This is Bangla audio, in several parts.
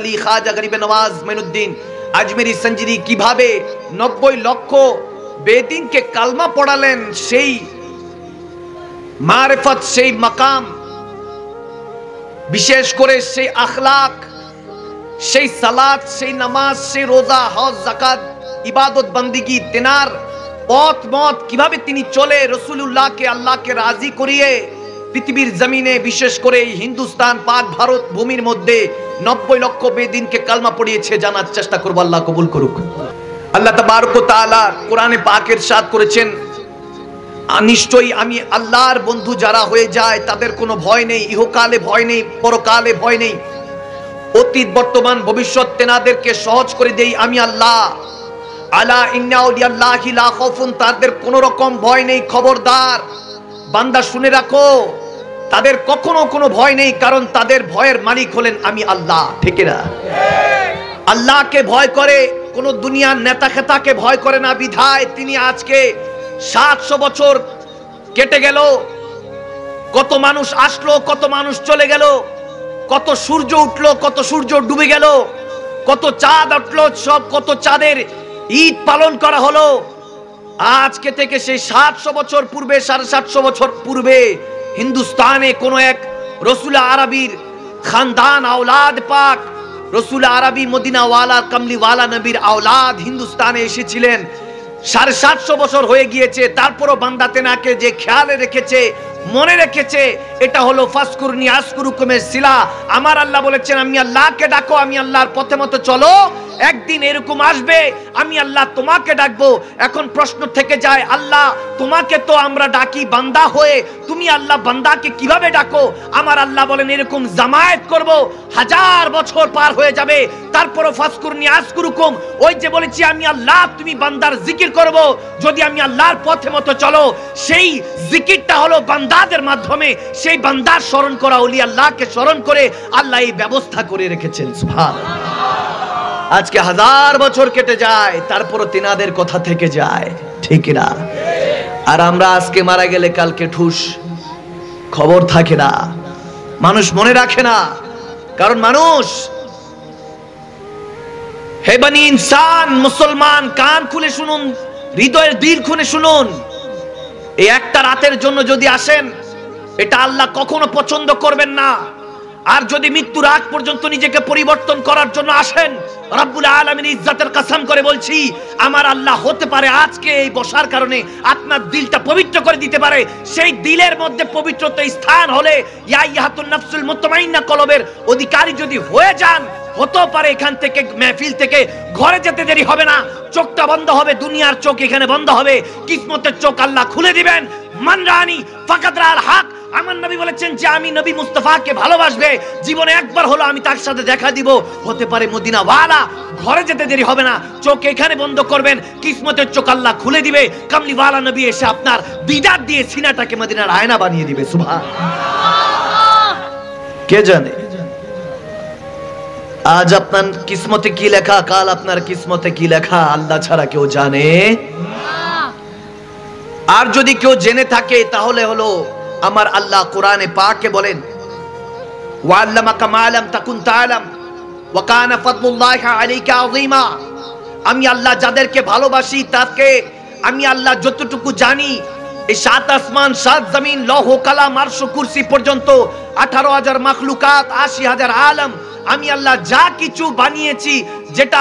আলী খাজা গরিব নওয়াজ মাইনুদ্দিন আজমেরি সঞ্জিরি কিভাবে 90 লক্ষ বেদিনকে কালমা পড়ালেন, সেই মারিফত, সেই মাকাম, বিশেষ করে সেই আখলাক, সেই সালাত, সেই নামাজ, সেই রোজা, হজ, যাকাত, ইবাদত বন্দেগী, তেনার পথ মত কিভাবে তিনি চলে রাসূলুল্লাহকে আল্লাহকে রাজি করিয়ে পৃথিবীর জমিনে, বিশেষ করে হিন্দুস্তান পাক ভারত ভূমির মধ্যে 90 লক্ষ বেদিনকে কালমা পড়িয়েছে, জানার চেষ্টা করব। আল্লাহ কবুল করুক। আল্লাহ তাবারক ওয়া তাআলা কোরআনে পাক ইরশাদ করেছেন, নিশ্চয়ই আমি আল্লাহর বন্ধু যারা হয়ে যায় তাদের কোনো ভয় নেই, ইহকালে ভয় নেই, পরকালে ভয় নেই, অতীত বর্তমান ভবিষ্যৎ তেনাদেরকে সহজ করে দেই আমি আল্লাহ। আলা ইন্না আউলিয়াল্লাহি লা খাউফুন, তাদের কোনো রকম ভয় নেই, খবরদার বান্দা শুনে রাখো, তাদের কখনো কোনো ভয় নেই, কারণ তাদের ভয়ের মালিক হলেন আমি আল্লাহ। ঠিক না? আল্লাহকে ভয় করে, কোন দুনিয়ার নেতা খেতাকে ভয় করে না, বিধায় তিনি আজকে 700 বছর কেটে গেল, কত মানুষ আসলো, কত মানুষ চলে গেল, কত সূর্য উঠলো, কত সূর্য ডুবে গেল, কত চাঁদ উঠলো, সব কত চাঁদের ঈদ পালন করা হলো। আজকে থেকে সেই 700 বছর পূর্বে, 750 বছর পূর্বে হিন্দুস্তানে কোন এক রসুল আরবির খানদান আওলাদ পাক, রসুল আরবি মদিনাওয়ালা কমলিওয়ালা নবীর আওলাদ হিন্দুস্তানে এসেছিলেন। 750 বছর হয়ে গিয়েছে, তারপরও বান্দা তেনাকে যে খেয়ালে রেখেছে, মনে রেখেছে, এটা হলো ফাসকুরনি আসকুরুকুমের সিলা। আমার আল্লাহ বলেছেন আমি আল্লাহকে ডাকো, আমি আল্লাহর পথে মতো চলো, একদিন এরকম আসবে আমি আল্লাহ তোমাকে ডাকবো। এখন প্রশ্ন থেকে যায়, আল্লাহ তোমাকে তো আমরা ডাকি বান্দা হয়ে, তুমি আল্লাহ বান্দাকে কিভাবে ডাকো? আমার আল্লাহ বলেন এরকম জামায়াত করব, 1000 বছর পার হয়ে যাবে, তারপরও ফাসকুরনি আসকুরুকুম, ওই যে বলেছি আমি আল্লাহ, তুমি বান্দার জিকির করব, যদি আমি আল্লাহর পথে মতো চলো, সেই জিকিরটা হলো বান্দাদের মাধ্যমে, সেই বান্দার স্মরণ করা, ওলি আল্লাহকে স্মরণ করে আল্লাহ এই ব্যবস্থা করে রেখেছেন। সুবহানাল্লাহ। আজকে 1000 বছর কেটে যায়, তারপরও তিনাদের কথা থেকে যায়। ঠিক না? আর আমরা আজকে মারা গেলে কালকে ঠুস, খবর থাকে না, মানুষ মনে রাখে না, কারণ মানুষ, হে বনি ইনসান, মুসলমান কান খুলে শুনুন, হৃদয়ের দিল খুলে শুনুন, এই একটা রাতের জন্য যদি আসেন, এটা আল্লাহ কখনো পছন্দ করবেন না। আর যদি মৃত্যুর আগ পর্যন্ত নিজেকে পরিবর্তন করার জন্য আসেন, রব্বুল আলামিন ইজ্জতের কসম করে বলছি, আমার আল্লাহ হতে পারে আজকে এই বসার কারণে আপনার দিলটা পবিত্র করে দিতে পারে। সেই দিলের মধ্যে পবিত্রতা স্থান হলে, ইয়া আইয়াতুন নাফসুল মুতমাইন্না কলবের অধিকারী যদি হয়ে যান, হতে পারে এখান থেকে মেহফিল থেকে ঘরে যেতে দেরি হবে না, চোখটা বন্ধ হবে, দুনিয়ার চোখ এখানে বন্ধ হবে, কিসমতের চোখ আল্লাহ খুলে দিবেন। মান রানি ফাকাদ রাল হক, আমার নবী বলেছেন যে আমি নবী মুস্তাফাকে ভালোবাসবে, জীবনে একবার হলো আমি তার সাথে দেখা দিব, হতে পারে মদিনা ওয়ালা, ঘরে যেতে দেরি হবে না, চোখ এখানে বন্ধ করবেন, কিসমতের চোখ আল্লাহ খুলে দিবে, কামলি ওয়ালা নবী এসে আপনার বিদাত দিয়ে সিনাটাকে মদিনার আয়না বানিয়ে দিবে। সুবহানাল্লাহ। কে জানে আজ আপনার কিসমতে কি লেখা, কাল আপনার কিসমতে কি লেখা, আল্লাহ ছাড়া কেউ জানে না। আর যদি কেউ জেনে থাকে তাহলে হলো আমার আল্লাহ কোরআনে পাকে বলেন, ওয়াল্লামাকা মা লাম তাকুন তাআলাম ওয়া কানা ফাদলুল্লাহি আলাইকা আযীমা, আমি আল্লাহ যাদেরকে ভালোবাসি তাকে আমি আল্লাহ যতটুকু জানি, এই 7 আসমান 7 জমিন লৌহ কালাম আরশ কুরসি পর্যন্ত 18,000 মাখলুকাত 80,000 আলম, আমি আল্লাহ যা কিছু বানিয়েছি, যেটা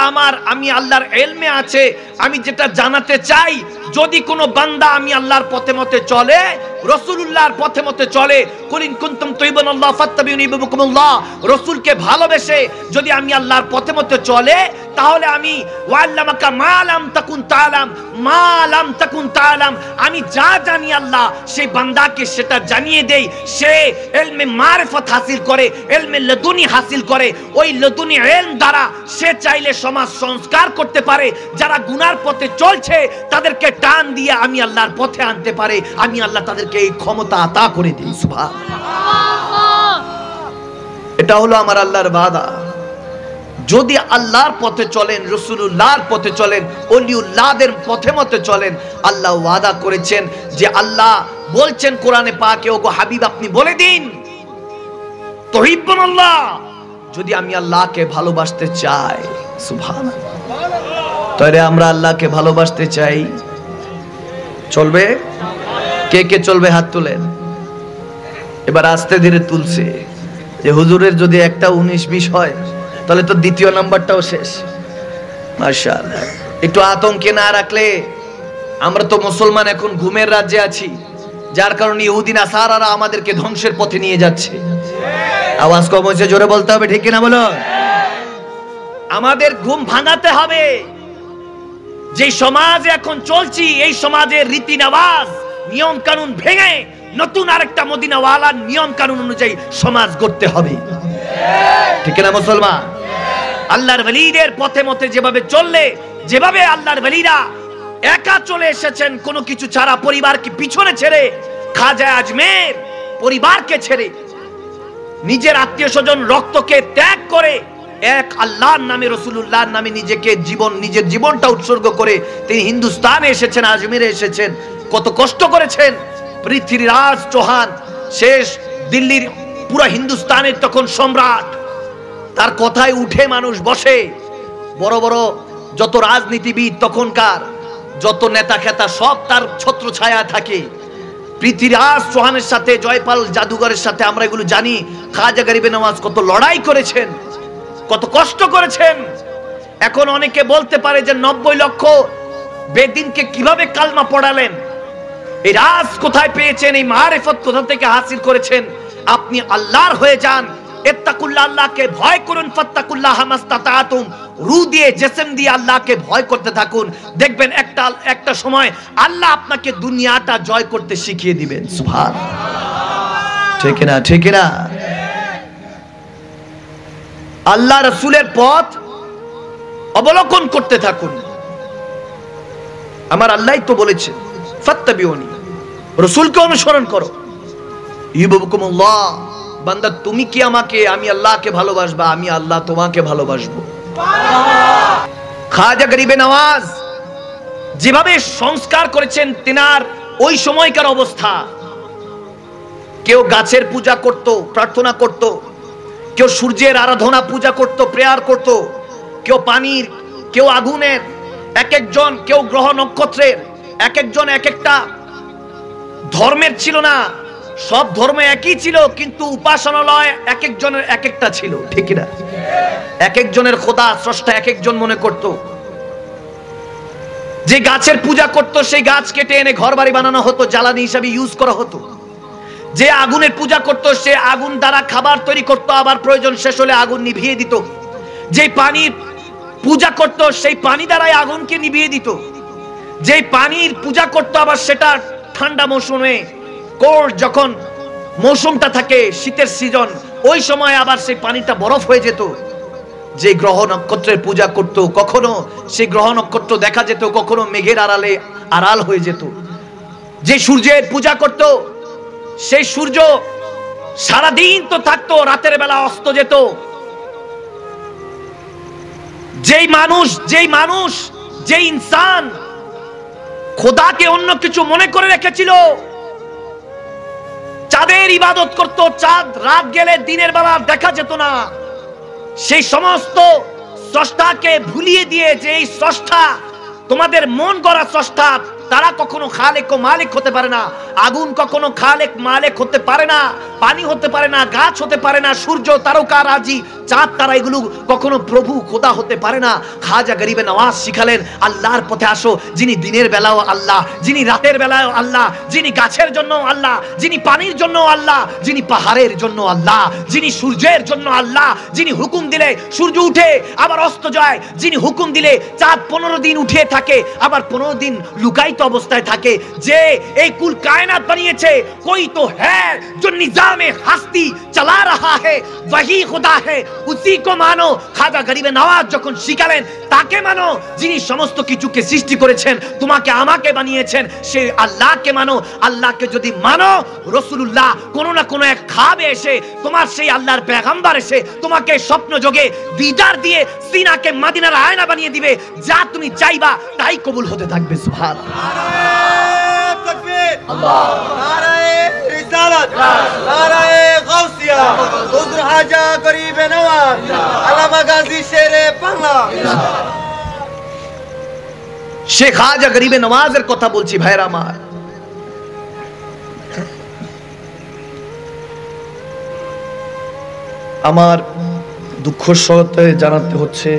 আমি আল্লাহর ইলমে আছে, আমি যেটা জানাতে চাই, যদি কোনো বান্দা আমি আল্লাহর পথে মতে চলে, রাসূলুল্লাহর পথে মতে চলে, কুলিন কুনতুম তুহিব্বুনাল্লাহ ফাত্তাবিউনি ইউহিব্বুকুমুল্লাহ, রাসূলকে ভালোবেসে যদি আমি আল্লাহর পথে মতে চলে, তাহলে আমি ওয়াল্লামাকা মা লাম তাকুন তাআলাম, মা লাম তাকুন তাআলাম, আমি যা জানি আল্লাহ সেই বান্দাকে সেটা জানিয়ে দেই, সে ইলমে মারিফত হাসিল করে, ইলমে লাদুনি হাসিল করে, ওই লাদুনি ইলম দ্বারা সে চাইলে সমাজ সংস্কার করতে পারে, যারা গুনার পথে চলছে তাদেরকে টান দিয়ে আমি আল্লাহর পথে আনতে পারে, আমি আল্লাহ তাদেরকে এই ক্ষমতা আতা করে দিই। সুবহানাল্লাহ। এটা হলো আমার আল্লাহর ওয়াদা। যদি আল্লাহর পথে চলেন, রাসূলুল্লাহর পথে চলেন, ওলিউল্লাহদের পথে মতে চলেন, আল্লাহ ওয়াদা করেছেন যে, আল্লাহ বলছেন কোরআনে পাকে, ওগো হাবিব আপনি বলে দিন, তুহিব্বুনাল্লাহ, যদি আমি আল্লাহকে ভালোবাসতে চাই, সুবহানাল্লাহ, তাহলে আমরা আল্লাহকে ভালোবাসতে চাই, চলবে? কে কে চলবে হাত তুলেন। এবার আস্তে ধীরে তুলছে যে হুজুরের যদি একটা 19-20 হয় তাহলে তো দ্বিতীয় নাম্বারটাও শেষ। মাশাআল্লাহ, একটু আতঙ্কে না রাখলে, আমরা তো মুসলমান এখন ঘুমের রাজ্যে আছি, যার কারণে ইহুদি নাসারারা আমাদেরকে ধ্বংসের পথে নিয়ে যাচ্ছে। আওয়াজ কম হয়েছে, জোরে বলতে হবে, ঠিক কিনা বলো? আমাদের ঘুম ভাঙাতে হবে। যে সমাজে এখন চলছি, এই সমাজের রীতি নেওয়াজ নিয়ম কানুন ভেঙে নতুন আরেকটা মদিনাওয়ালার নিয়ম কানুন অনুযায়ী সমাজ গড়তে হবে, ঠিক না মুসলমান? আল্লাহর ওলিদের পথে মতে যেভাবে চললে, যেভাবে আল্লাহর ওলিরা একা চলে এসেছেন কোনো কিছু ছাড়া, পরিবারকে পিছনে ছেড়ে, খাজা আজমের পরিবারকে ছেড়ে, নিজের আত্মীয় স্বজন রক্তকে ত্যাগ করে এক আল্লাহর নামে, রাসূলুল্লাহর নামে নিজের জীবনটা উৎসর্গ করে তিনি হিন্দুস্তানে এসেছেন, আজমিরে এসেছেন। কত কষ্ট করেছেন। পৃথ্বীরাজ চৌহান শেষ দিল্লির পুরো হিন্দুস্তানের তখন সম্রাট, তার কথায় উঠে মানুষ বসে। বড় বড় যত রাজনীতিবিদ তখনকার, যত নেতা খেতা সব তার ছত্র ছায়া থাকে। পৃথ্বীরাজ চৌহানের সাথে, জয়পাল জাদুঘরের সাথে আমরা এগুলো জানি। খাজা গরিবে নওয়াজ কত লড়াই করেছেন, কত কষ্ট করেছেন। এখন অনেকে বলতে পারে যে 90 লক্ষ বেদিনকে কিভাবে কালমা পড়ালেন, এই রাজ কোথায় পেয়েছেন, এই মারিফত কোথা থেকে হাসিল করেছেন? আপনি আল্লাহর হয়ে যান, ইত্তাকুল্লাহ, আল্লাহকে ভয় করুন, ফাত্তাকুল্লাহ মাস্তাতাতুম, রূহ দিয়ে জিসম দিয়ে আল্লাহকে ভয় করতে থাকুন। দেখবেন একটা সময় আল্লাহ আপনাকে দুনিয়াটা জয় করতে শিখিয়ে দিবেন। সুবহানাল্লাহ, ঠিক না? ঠিক না? আল্লাহ রাসূলের পথ অবলোকন করতে থাকুন। আমার আল্লাহই তো বলেছেন ফাত্তাবিউনি, রাসূলকে অনুসরণ করো। ইউহিব্বুকুমুল্লাহ, বান্দা তুমি কি আমাকে, আমি আল্লাহকে ভালোবাসবা, আমি আল্লাহ তোমাকে ভালোবাসবো। খাজা গরিবে নওয়াজ যেভাবে সংস্কার করেছেন, তিনার ওই সময়কার অবস্থা, কেউ গাছের পূজা করত, প্রার্থনা করত, কেউ সূর্যের আরাধনা পূজা করত, প্রেয়ার করত, কেউ পানির, কেউ আগুনের, এক একজন, কেউ গ্রহ নক্ষত্রের, এক একজন এক একটা ধর্মের ছিল না। সব ধর্ম একই ছিল, কিন্তু উপাসনালয় এক একজনের এক একটা ছিল, ঠিক না? এক একজনের খোদা স্রষ্টা এক একজন মনে করত। যে গাছের পূজা করত সেই গাছ কেটে এনে ঘর বাড়ি বানানো হতো, জ্বালানি হিসাবে ইউজ করা হতো। যে আগুনের পূজা করত সে আগুন দ্বারা খাবার তৈরি করত, আবার প্রয়োজন শেষ হলে আগুন নিভিয়ে দিত। যে পানির পূজা করত সেই পানি দ্বারাই আগুনকে নিভিয়ে দিত। যে পানির পূজা করত আবার সেটা ঠান্ডা মৌসুমে, কোল্ড যখন মৌসুমটা থাকে, শীতের সিজন, ওই সময় আবার সেই পানিটা বরফ হয়ে যেত। যে গ্রহ নক্ষত্রের পূজা করত, কখনো সেই গ্রহ নক্ষত্র দেখা যেত, কখনো মেঘের আড়ালে আড়াল হয়ে যেত। যে সূর্যের পূজা করত সেই সূর্য সারাদিন তো থাকতো, রাতের বেলা অস্ত যেত। যেই মানুষ যে ইনসান খোদাকে অন্য কিছু মনে করে রেখেছিল, চাঁদের ইবাদত করত, চাঁদ রাত গেলে দিনের বেলা দেখা যেত না, সেই সমস্ত স্রষ্টাকে ভুলিয়ে দিয়ে, যে এই স্রষ্টা তোমাদের মন গড়া স্রষ্টা, তারা কখনো খালেক ও মালিক হতে পারে না। আগুন কখনো খালেক মালিক হতে পারে না, পানি হতে পারে না, গাছ হতে পারে না, সূর্য, তারকা রাজি, চাঁদ তারা এগুলো কখনো প্রভু খোদা হতে পারে না। খাজা গরিবে নওয়াজ শিখালেন আল্লাহর পথে আসো, যিনি দিনের বেলাও আল্লাহ, যিনি রাতের বেলাও আল্লাহ, যিনি গাছের জন্য আল্লাহ, যিনি পানির জন্য আল্লাহ, যিনি পাহাড়ের জন্য আল্লাহ, যিনি সূর্যের জন্য আল্লাহ, যিনি হুকুম দিলে সূর্য উঠে আবার অস্ত যায়, যিনি হুকুম দিলে চাঁদ 15 দিন উঠে থাকে আবার 15 দিন লুকায়িত অবস্থায় থাকে। যে এই কুল কায়নাত বানিয়েছে, कोई तो है जो निजामे हस्ती चला रहा है, वही खुदा है, उसी को मानो। খাজা গরিবে নওয়াজ যখন শিখালেন তাকে মানো, যিনি সমস্ত কিছুকে সৃষ্টি করেছেন, তোমাকে আমাকে বানিয়েছেন, সেই আল্লাহকে মানো। আল্লাহকে যদি মানো, রাসূলুল্লাহ কোন না কোন এক খাবে এসে, তোমার সেই আল্লাহর পেগম্বর এসে তোমাকে স্বপ্ন যোগে দিদার দিয়ে সিনাকে মদিনার আয়না বানিয়ে দিবে। যা তুমি চাইবা তাই কবুল হতে থাকবে। সুবহানাল্লাহ। আল্লাহ, নারায়ে রিসালাত, নারায়ে গাউসিয়া, হুজুর হাজা গরিবে নওয়াজ, আল্লামা গাজী শেরে বাংলা। শেখ হাজা গরিবে নওয়াজের কথা বলছি ভাইরা আমার। আমার দুঃখ সহতে জানাতে হচ্ছে,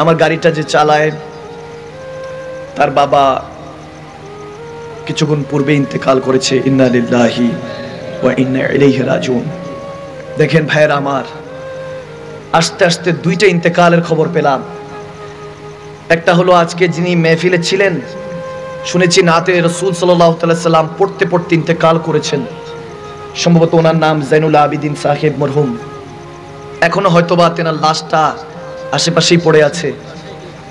আমার গাড়িটা যে চালায় তার বাবা কিছুক্ষণ পূর্বে ইন্তেকাল করেছে। ইন্না লিল্লাহি ওয়া ইন্না ইলাইহি রাজিউন। দেখেন ভাইরা আমার, আস্তে আস্তে দুইটা ইন্তেকালের খবর পেলাম। একটা হলো আজকে যিনি মেহফিলে ছিলেন, শুনেছি নাতে রাসূল সাল্লাল্লাহু আলাইহি সাল্লাম পড়তে পড়তে ইন্তেকাল করেছেন। সম্ভবত ওনার নাম জাইনুল আবিদিন সাহেব মরহুম। এখনো হয়তোবা তেনার লাশটা আশেপাশেই পড়ে আছে,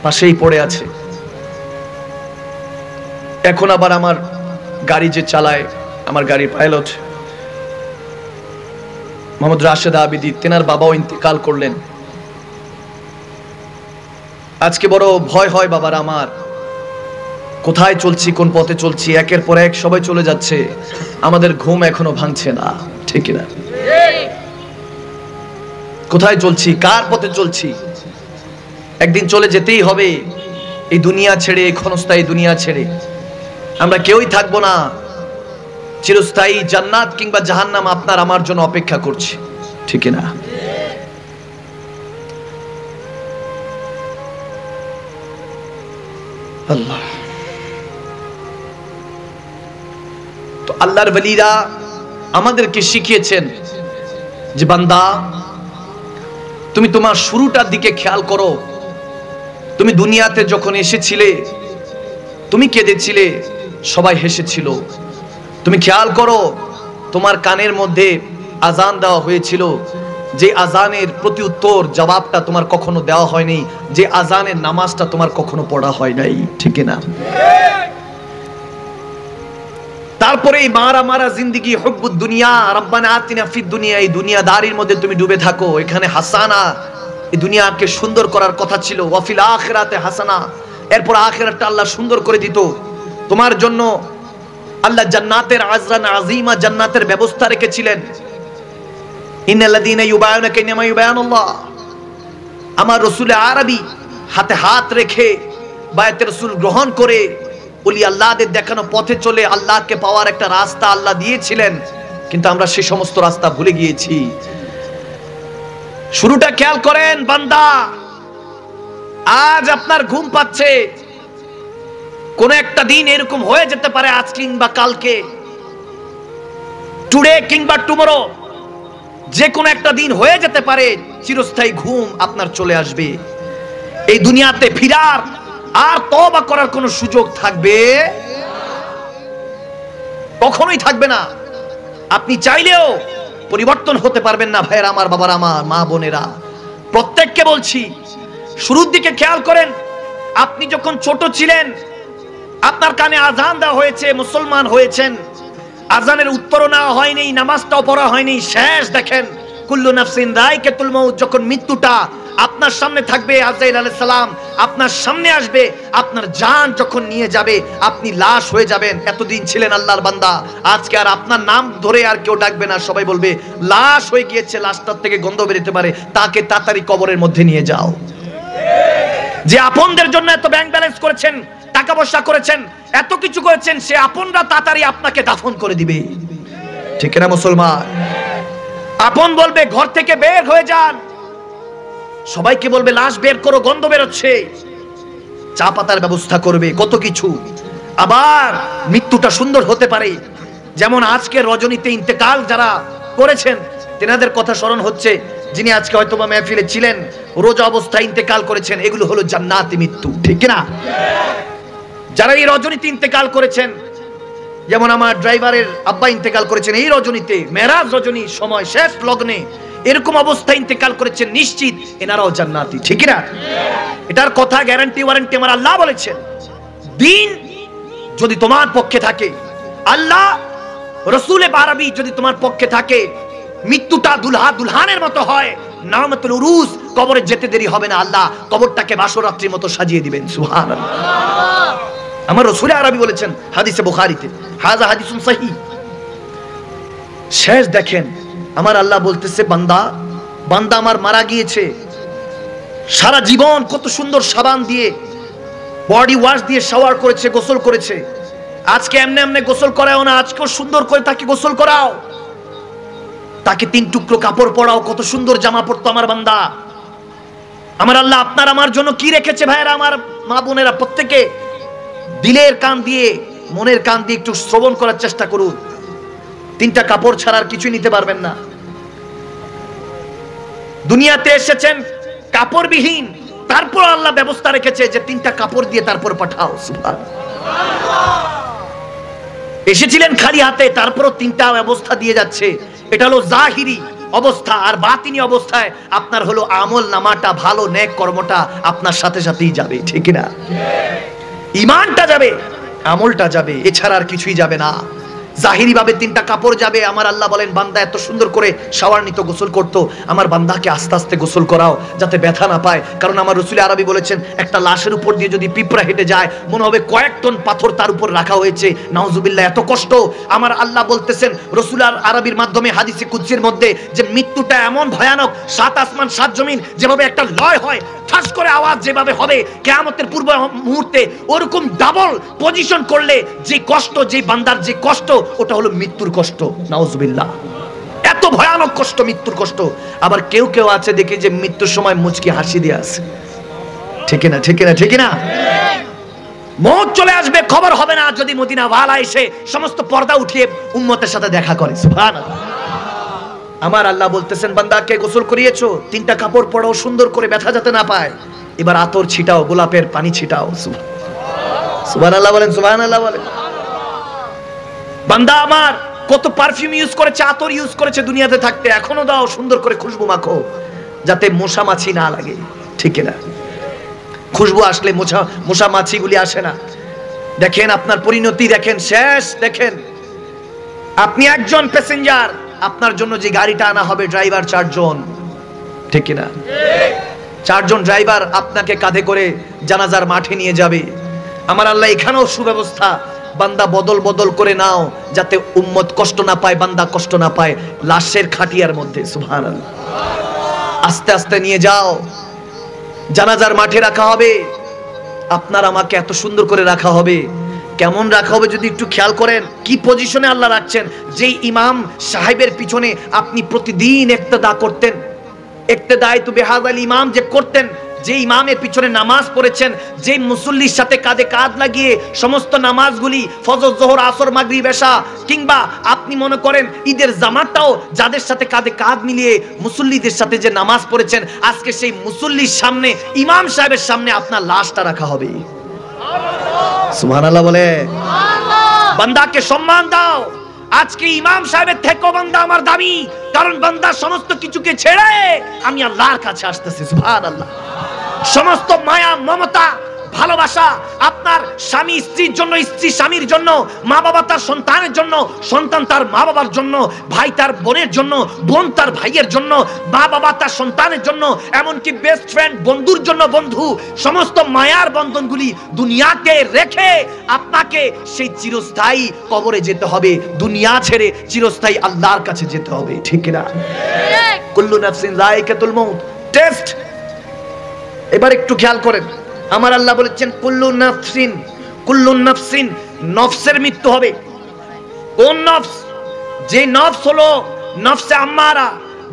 পাশেই পড়ে আছে। এখন আবার আমার গাড়ি যে চালায়, আমার গাড়ির পাইলট মোহাম্মদ রাশেদ আবিদি, তেনার বাবাও ইন্তেকাল করলেন। আজকে বড় ভয় হয় বাবার আমার, কোথায় চলছি, কোন পথে চলছি। একের পর এক সবাই চলে যাচ্ছে, আমাদের ঘুম এখনো ভাঙছে না, ঠিক না? কোথায় চলছি, কার পথে চলছি? একদিন চলে যেতেই হবে এই দুনিয়া ছেড়ে, ক্ষণস্থায়ী দুনিয়া ছেড়ে। আমরা কেউই থাকবো না। চিরস্থায়ী জান্নাত কিংবা জাহান্নাম আপনার আমার জন্য অপেক্ষা করছে, ঠিক না? আল্লাহ, তো আল্লাহর ওলিরা আমাদেরকে শিখিয়েছেন যে বান্দা, তুমি তোমার শুরুটার দিকে খেয়াল করো। তুমি দুনিয়াতে যখন এসেছিলে তুমি কেঁদেছিলে, সবাই হেসেছিল। তুমি খেয়াল করো, তোমার কানের মধ্যে আজান দেওয়া হয়েছিল, যে আজানের প্রতি উত্তর জবাবটা তোমার কখনো দেওয়া হয়নি, যে আজানের নামাজটা তোমার কখনো পড়া হয় নাই, ঠিক না? তারপরে এই মারা জিন্দেগি, হুব্বুদ দুনিয়া, রব্বানা আতিনা ফিদ দুনিয়া, এই দুনিয়াদারির মধ্যে তুমি ডুবে থাকো। এখানে হাসানা, এই দুনিয়াকে সুন্দর করার কথা ছিল, ওয়াফিল আখিরাতে হাসানা, এরপর আখিরাতটা আল্লাহ সুন্দর করে দিত তোমার জন্য। আল্লাহ জান্নাতের আজরান আজিমা, জান্নাতের ব্যবস্থা রেখেছিলেন। ইন্নাল্লাযীনা ইউবায়ুনাকা ইন্নামা ইউবায়ুনাল্লাহ। আমার রাসূল আরবি হাতে হাত রেখে বায়াতে রাসূল গ্রহণ করে ওলি আল্লাহদের দেখানো পথে চলে আল্লাহকে পাওয়ার একটা রাস্তা আল্লাহ দিয়েছিলেন, কিন্তু আমরা সেই সমস্ত রাস্তা ভুলে গিয়েছি। শুরুটা খেয়াল করেন বান্দা। আজ আপনার ঘুম পাচ্ছে, কোন একটা দিন এরকম হয়ে যেতে পারে, আজ কিংবা কালকে, টুডে কিংবা টুমরো, যে কোনো একটা দিন হয়ে যেতে পারে চিরস্থায়ী ঘুম আপনার চলে আসবে। এই দুনিয়াতে ফিরার আর তওবা করার কোনো সুযোগ থাকবে কখনোই থাকবে না। আপনি চাইলেও পরিবর্তন হতে পারবেন না ভাইয়েরা আমার, বাবারা আমার, মা বোনেরা, প্রত্যেককে বলছি শুরুর দিকে খেয়াল করেন। আপনি যখন ছোট ছিলেন, আপনার কানে আজান দেওয়া হয়েছে, মুসলমান হয়েছেন, আজানের উত্তরও নেওয়া হয়নি, নামাজটাও পড়া হয়নি। শেষ দেখেন কুল্লু নাফসিন যায়কাতুল মাউত, যখন মৃত্যুটা আপনার সামনে থাকবে, আজরাইল আলাইহিস সালাম আপনার সামনে আসবে, আপনার জান যখন নিয়ে যাবে আপনি লাশ হয়ে যাবেন। এতদিন ছিলেন আল্লাহর বান্দা, আজকে আর আপনার নাম ধরে আর কেউ ডাকবে না, সবাই বলবে লাশ হয়ে গিয়েছে, লাশটার থেকে গন্ধ বেরোতে পারে, তাকে তাড়াতাড়ি কবরের মধ্যে নিয়ে যাও। যে আপনদের জন্য এত ব্যাংক ব্যালেন্স করেছেন, টাকা পয়সা করেছেন, এত কিছু করেছেন, সে আপনরা তাড়াতাড়ি আপনাকে দাফন করে দিবে, ঠিক না মুসলমান? আপন বলবে ঘর থেকে বের হয়ে যান, সবাইকে বলবে লাশ বের করো, গন্ধ বেরোচ্ছে, চা পাতার ব্যবস্থা করবে, কত কিছু। আবার মৃত্যুটা সুন্দর হতে পারে, যেমন আজকে রজনীতে ইন্তেকাল যারা করেছেন তেনাদের কথা স্মরণ হচ্ছে, যিনি আজকে হয়তোবা মেহফিলে ছিলেন, রোজা অবস্থায় ইন্তেকাল করেছেন, এগুলো হলো জান্নাতি মৃত্যু, ঠিক না? যারা এই রজনীতে ইন্তেকাল করেছেন, যেমন আমার ড্রাইভারের আব্বা ইন্তেকাল করেছেন এই রজনীতে, মেরাজ রজনী সময় শেষ লগ্নে, এরকম অবস্থায় ইন্তেকাল করেছেন, নিশ্চিত এনারাও জান্নাতি, ঠিক না? এটার কথা গ্যারান্টি ওয়ারেন্টি আমার আল্লাহ বলেছেন। দিন যদি তোমার পক্ষে থাকে, আল্লাহ রসুল আরবি যদি তোমার পক্ষে থাকে, মৃত্যুটা দুলহা দুলহানের মতো হয়, নামাতুল উরুস, কবরে যেতে দেরি হবে না, আল্লাহ কবরটাকে বাসরাত্রির মতো সাজিয়ে দিবেন। সুবহানাল্লাহ। আমার রাসূল আরবি বলেছেন হাদিসে বুখারীতে, হাযা হাদিসুন সহিহ। শেষ দেখেন আমার আল্লাহ বলতেছে, বান্দা বান্দা আমার মারা গিয়েছে, সারা জীবন কত সুন্দর সাবান দিয়ে বডি ওয়াশ দিয়ে শাওয়ার করেছে, গোসল করেছে, আজকে এমনি এমনি গোসল করাও না, আজকেও সুন্দর করে তাকে গোসল করাও, তাকে 3 টুকরো কাপড় পরাও, কত সুন্দর জামা পরতো আমার বান্দা। আমার আল্লাহ আপনার আমার জন্য কি রেখেছে ভাইরা, আমার মা বোনেরা, প্রত্যেকে দিলের কান দিয়ে মনের কান দিয়ে একটু শ্রবণ করার চেষ্টা করুন। 3টা কাপড় ছাড়া আর কিছুই নিতে পারবেন না। দুনিয়াতে এসেছেন কাপড়বিহীন, তারপর আল্লাহ ব্যবস্থা রেখেছে যে 3টা কাপড় দিয়ে তারপর পাঠাও। সুবহানাল্লাহ। এসেছিলেন খালি হাতে, তারপরও 3টা ব্যবস্থা দিয়ে যাচ্ছে। এটা হলো জাহিরি অবস্থা, আর বাতিনি অবস্থায় আপনার হলো আমল নামাটা, ভালো নেক কর্মটা আপনার সাথে সাথেই যাবে, ঠিক না? ঈমানটা যাবে, আমলটা যাবে, এছাড়া আর কিছুই যাবে না। জাহিরি ভাবে 3টা কাপড় যাবে। আমার আল্লাহ বলেন, বান্দা এত সুন্দর করে শাওয়ার নিত, গোসল করতো, আমার বান্দাকে আস্তে আস্তে গোসল করাও যাতে ব্যথা না পায়। কারণ আমার রাসূল আরবি বলেছেন, একটা লাশের উপর দিয়ে যদি পিঁপড়া হেঁটে যায় মনে হবে কয়েক টন পাথর তার উপর রাখা হয়েছে। নাউজুবিল্লাহ, এত কষ্ট। আমার আল্লাহ বলতেছেন রাসূল আরবির মাধ্যমে হাদিসে কুদসির মধ্যে, যে মৃত্যুটা এমন ভয়ানক, 7 আসমান 7 জমিন যেভাবে একটা লয় হয়, ঠাস করে আওয়াজ যেভাবে হবে কিয়ামতের পূর্ব মুহূর্তে, ওরকম ডাবল পজিশন করলে যে কষ্ট, যে বান্দার যে কষ্ট, ওটা হলো মৃত্যুর কষ্ট। নাউজুবিল্লাহ, এত ভয়ানক কষ্ট, মৃত্যুর কষ্ট। আবার কেউ কেউ আছে দেখি যে মৃত্যুর সময় মুচকি হাসি দিয়ে আছে, ঠিক না? ঠিক না? ঠিক না? মওত চলে আসবে, খবর হবে না যদি মদিনা ওয়ালা এসে সমস্ত পর্দা উঠিয়ে উম্মতের সাথে দেখা করে। সুবহানাল্লাহ। আমার আল্লাহ বলতেছেন, বান্দাকে গোসল করিয়েছো, 3টা কাপড় পরাও সুন্দর করে, ব্যথা যাতে না পায়। এবার আতর ছিটাও, গোলাপের পানি ছিটাও। সুবহানাল্লাহ বলেন, সুবহানাল্লাহ বলেন। বান্দা আমার কত পারফিউম ইউজ করেছে, আতর ইউজ করেছে দুনিয়াতে থাকতে, এখনো দাও সুন্দর করে খুশবু মাখো যাতে মশা মাছি না লাগে, ঠিক না? খুশবু আসলে মশা মাছি গুলি আসে না। দেখেন আপনার পরিণতি, দেখেন শেষ, দেখেন আপনি একজন প্যাসেঞ্জার, আপনার জন্য যে গাড়িটা আনা হবে ড্রাইভার 4 জন, ঠিক না? 4 জন ড্রাইভার আপনাকে কাঁধে করে জানাজার মাঠে নিয়ে যাবে। আমার আল্লাহ এখানেও সুব্যবস্থা, বান্দা বদল বদল করে নাও যাতে উম্মত কষ্ট না পায়, বান্দা কষ্ট না পায়, লাশের খাটিয়ার মধ্যে। সুবহানাল্লাহ। আস্তে আস্তে নিয়ে যাও, জানাজার মাঠে রাখা হবে, আপনার আমাকে এত সুন্দর করে রাখা হবে। কেমন রাখা হবে যদি একটু খেয়াল করেন, কি পজিশনে আল্লাহ রাখছেন। যেই ইমাম সাহেবের পিছনে আপনি প্রতিদিন ইক্তেদা করতেন, ইক্তেদায়ে তু বিহাযাল ইমাম যে করতেন, যে ইমামের পিছনে নামাজ পড়েছেন, যে মুসল্লির সাথে কাঁধে কাঁধ লাগিয়ে সমস্ত নামাজগুলি, ফজর, যোহর, আসর, মাগরিব, এশা, কিংবা আপনি মনে করেন ঈদের জামাতটাও যাদের সাথে কাঁধে কাঁধ মিলিয়ে মুসল্লিদের সাথে যে নামাজ পড়েছেন, আজকে সেই মুসল্লির সামনে, ইমাম সাহেবের সামনে আপনার লাশটা রাখা হবে। সুবহানাল্লাহ বলে। বান্দাকে সম্মান দাও। আজকে ইমাম সাহেবের থেকে বান্দা আমার দাবি, কারণ বান্দা সমস্ত কিছুকে ছেড়ে আমি আল্লাহর কাছে আসতেছি। সুবহানাল্লাহ। সমস্ত মায়া, মমতা, ভালোবাসা আপনার স্বামী স্ত্রীর জন্য, স্ত্রী স্বামীর জন্য, মা বাবা তার সন্তানের জন্য, সন্তান তার মা বাবার জন্য, ভাই তার বোনের জন্য, বোন তার ভাইয়ের জন্য, মা বাবা তার সন্তানের জন্য, এমনকি বেস্ট ফ্রেন্ড বন্ধুর জন্য বন্ধু, সমস্ত মায়ার বন্ধনগুলি দুনিয়াকে রেখে আপনাকে সেই চিরস্থায়ী কবরে যেতে হবে। দুনিয়া ছেড়ে চিরস্থায়ী আল্লাহর কাছে যেতে হবে, ঠিক না? কুল্লু নাফসিন যায়িকাতুল মউত। টেস্ট। এবার একটু খেয়াল করেন, আমার আল্লাহ বলেছেন কুল্লু নাফসিন, নফসের মৃত্যু হবে। কোন নফস? যে নফস হলো নফসে আম্মারা,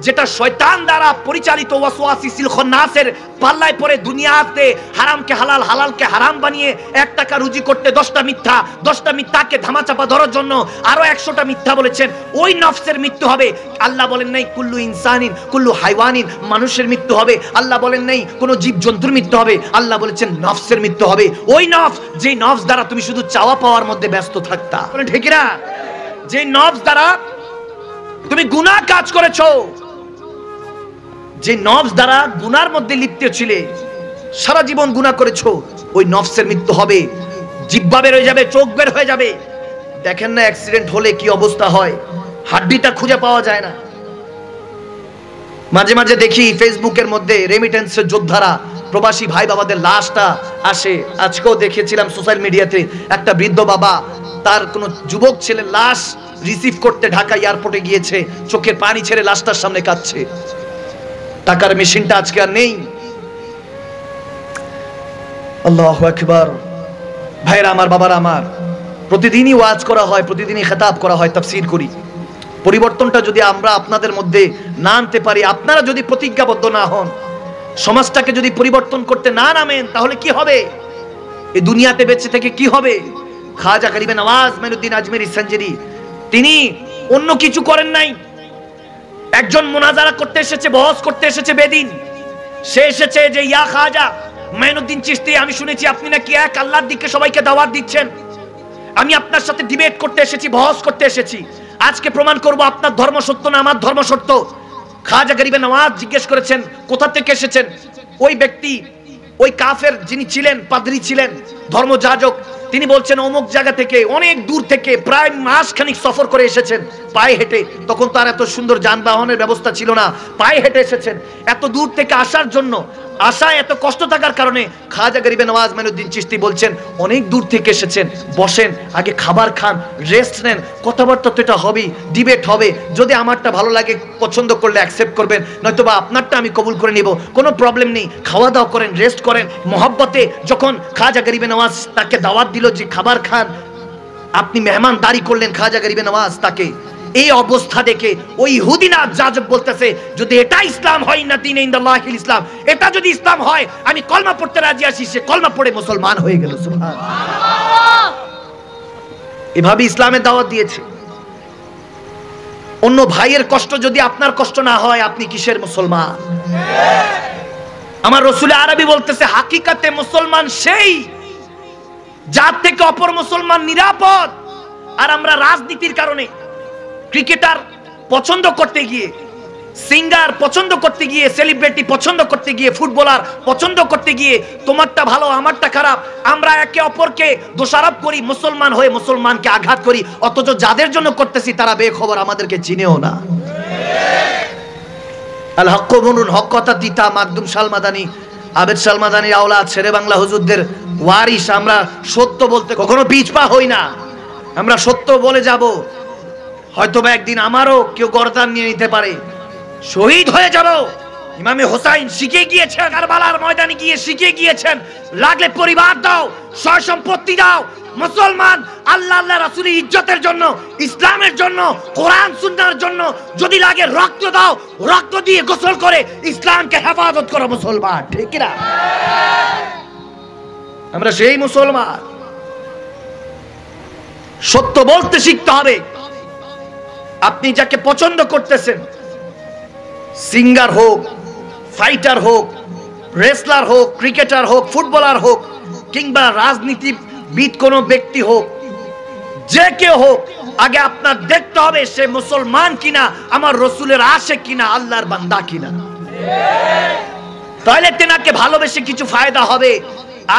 যেটা শয়তান দ্বারা পরিচালিত, ওয়াসওয়াসিসিল খান্নাসের পাল্লায় পড়ে দুনিয়াতে হারামকে হালাল, হালালকে হারাম বানিয়ে 1 টাকা রুজি করতে 10টা মিথ্যা, 10টা মিথ্যাকে ধামাচাপা ধরার জন্য আরো 100টা মিথ্যা বলেছেন, ওই নফসের মৃত্যু হবে। আল্লাহ বলেন নাই কুল্লু ইনসানিন, কুল্লু হাইওয়ানিন, মানুষের মৃত্যু হবে। আল্লাহ বলেন নাই কোন জীব জন্তুর মৃত্যু হবে। আল্লাহ বলেছেন নফসের মৃত্যু হবে। ওই নফস, যে নফস দ্বারা তুমি শুধু চাওয়া পাওয়ার মধ্যে ব্যস্ত থাকতা, ঠিক না? যে নফস দ্বারা তুমি গুনাহ কাজ করেছো, যে নফস দ্বারা গুনার মধ্যে লিপ্ত ছিলে, সারা জীবন গুনাহ করেছো, ওই নফসের মৃত্যু হবে। জিহ্বা বের হয়ে যাবে, চোখ বের হয়ে যাবে। দেখেন না অ্যাক্সিডেন্ট হলে কি অবস্থা হয়, হাড্ডিটা খুঁজে পাওয়া যায় না। মাঝে মাঝে দেখি ফেসবুকের মধ্যে রেমিটেন্সের যোদ্ধারা প্রবাসী ভাই বাবাদের লাশটা আসে। আজকেও দেখেছিলাম সোশ্যাল মিডিয়াতে একটা বৃদ্ধ বাবা তার কোনো যুবক ছেলের লাশ রিসিভ করতে ঢাকা এয়ারপোর্টে গিয়েছে, চোখের পানি ছেড়ে লাশটার সামনে কাঁদছে। টাকার মেশিনটা আজকে আর নেই। আল্লাহু আকবার। ভাইরা আমার, বাবারা আমার, প্রতিদিনই ওয়াজ করা হয়, প্রতিদিনই খেতাব করা হয়, তাফসীর করি। পরিবর্তনটা যদি আমরা আপনাদের মধ্যে না আনতে পারি, আপনারা যদি প্রতিজ্ঞাবদ্ধ না হন, সমাজটাকে যদি পরিবর্তন করতে না নামেন, তাহলে কি হবে? এই দুনিয়াতে বেঁচে থেকে কি হবে? খাজা গরিবে নওয়াজ মাইনুদ্দিন আজমেরি সঞ্জেরি তিনি অন্য কিছু করেন নাই। একজন মুনাজারা করতে এসেছে, বহস করতে এসেছে বেদিন, সে এসেছে যে ইয়া খাজা মাইনুদ্দিন চিশতি, আমি শুনেছি আপনি নাকি এক আল্লাহর দিকে সবাইকে দাওয়াত দিচ্ছেন, আমি আপনার সাথে ডিবেট করতে এসেছি, বহস করতে এসেছি, আজকে প্রমাণ করব আপনার ধর্ম সত্য না আমার ধর্ম সত্য। খাজা গরিবে নওয়াজ জিজ্ঞেস করেছেন কোথা থেকে এসেছেন। ওই ব্যক্তি, ওই কাফের যিনি ছিলেন, পাদ্রী ছিলেন, ধর্মযাজক, তিনি বলছেন অমুক জায়গা থেকে, অনেক দূর থেকে, প্রায় মাসখানিক সফর করে এসেছেন পায়ে হেঁটে। তখন তার এত সুন্দর যানবাহনের ব্যবস্থা ছিল না, পায়ে হেঁটে এসেছেন। এত দূর থেকে আসার জন্য, আশায় এত কষ্ট থাকার কারণে খাজা গরিবে নওয়াজ মাইনুদ্দিন চিশতি বলছেন অনেক দূর থেকে এসেছেন, বসেন, আগে খাবার খান, রেস্ট নেন, কথাবার্তা তো এটা হবেই, ডিবেট হবে, যদি আমারটা ভালো লাগে পছন্দ করলে অ্যাকসেপ্ট করবেন, নয়তো বা আপনারটা আমি কবুল করে নিব, কোনো প্রবলেম নেই, খাওয়া দাওয়া করেন, রেস্ট করেন। মহব্বতে যখন খাজা গরিবে নওয়াজ তাকে দাওয়াত দিল যে খাবার খান, আপনি মেহমানদারি করলেন খাজা গরিবে নওয়াজ তাকে। এই অবস্থা দেখে ওই ইহুদিনা যাজক বলতেছে যদি এটা ইসলাম হয় না দিনে ইনদাল্লাহিল ইসলাম, এটা যদি ইসলাম হয় আমি কলমা পড়তে রাজি আছি। সে কলমা পড়ে মুসলমান হয়ে গেল। সুবহানাল্লাহ। এভাবে ইসলামের দাওয়াত দিয়েছে। অন্য ভাইয়ের কষ্ট যদি আপনার কষ্ট না হয়, আপনি কিসের মুসলমান? আমার রাসূল আরবি বলতেছে হাকিকাতে মুসলমান সেই যার থেকে অপর মুসলমান নিরাপদ। আর আমরা রাজনীতির কারণে, ক্রিকেটার পছন্দ করতে গিয়ে, সিঙ্গার পছন্দ করতে গিয়ে, সেলিব্রিটি পছন্দ করতে গিয়ে, ফুটবলার পছন্দ করতে গিয়ে তোমারটা ভালো আমারটা খারাপ, আমরা একে অপরকে দোষারোপ করি, মুসলমান হয়ে মুসলমানকে আঘাত করি, অথচ যাদের জন্য করতেছি তারা বেখবর, আমাদেরকে চিনেও না। আল হক বনুন, হক কথা দিতা মাকদুম সালমাদানি, আবেদ সালমাদানির আওলাদ, শেরে বাংলা হুজুরদের ওয়ারিস। আমরা সত্য বলতে কখনো পিছপা হই না, আমরা সত্য বলে যাব। হয়তোবা একদিন আমারও কেউ গর্দান নিয়ে নিতে পারে, শহীদ হয়ে যাব। ইমামে হোসাইন শিখে গিয়েছেন, কারবালার ময়দানে গিয়ে শিখে গিয়েছেন, লাগলে পরিবার দাও, সয় সম্পত্তি দাও, মুসলমান আল্লাহ আল্লাহ রাসূলের ইজ্জতের জন্য, ইসলামের জন্য, কোরআন সুন্নাহর জন্য যদি লাগে রক্ত দাও, রক্ত দিয়ে গোসল করে ইসলামকে হেফাজত করো মুসলমান, ঠিক না? আমরা সেই মুসলমান। সত্য বলতে শিখতে হবে। আপনি যাকে পছন্দ করতেছেন, সিঙ্গার হোক, ফাইটার হোক, রেসলার হোক, ক্রিকেটার হোক, ফুটবলার হোক, কিংবা রাজনীতিবিদ কোনো ব্যক্তি হোক, যে কেউ হোক, আগে আপনার দেখতে হবে সে মুসলমান কিনা, আমার রাসূলের আশিক কিনা, আল্লাহর বান্দা কিনা। তাহলে তেনাকে ভালোবেসে কিছু ফায়দা হবে।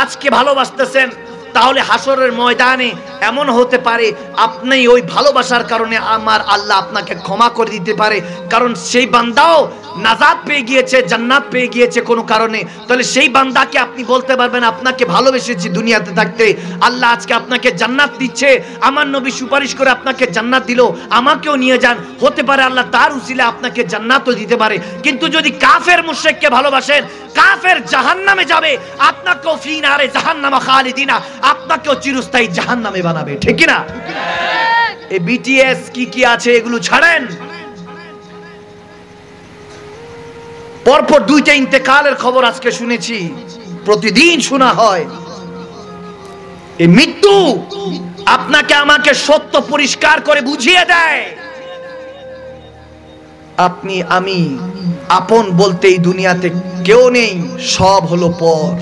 আজকে ভালোবাসতেছেন, তাহলে হাসরের ময়দানে এমন হতে পারে আপনি ওই ভালোবাসার কারণে আমার আল্লাহ আপনাকে ক্ষমা করে দিতে পারে, কারণ সেই বান্দাও নাজাত পেয়ে গিয়েছে, জান্নাত পেয়ে গিয়েছে কোনো কারণে। তাহলে সেই বান্দাকে আপনি বলতে পারবেন আপনাকে ভালোবেসেছি দুনিয়াতে থাকতে, আল্লাহ আজকে আপনাকে জান্নাত দিচ্ছে, আমার নবী সুপারিশ করে আপনাকে জান্নাত দিল, আমাকেও নিয়ে যান। হতে পারে আল্লাহ তার উসিলে আপনাকে জান্নাতও দিতে পারে। কিন্তু যদি কাফের মুশরিককে ভালোবাসেন, কাফের জাহান্নামে যাবে, আপনাকেও ফি নারে জাহান্নামা খালিদিনা, আপনাকেও চিরস্থায়ী জাহান্নামে বানাবে, ঠিক কি না? এই বিটিএস কি কি আছে এগুলো ছাড়েন। পরপর দুইটা ইন্তেকালের খবর আজকে শুনেছি, প্রতিদিন শোনা হয়। এই মৃত্যু আপনাকে আমাকে সত্য পরিষ্কার করে বুঝিয়ে দেয়। আপনি আমি আপন বলতে এই দুনিয়াতে কেউ নেই, সব হলো পর।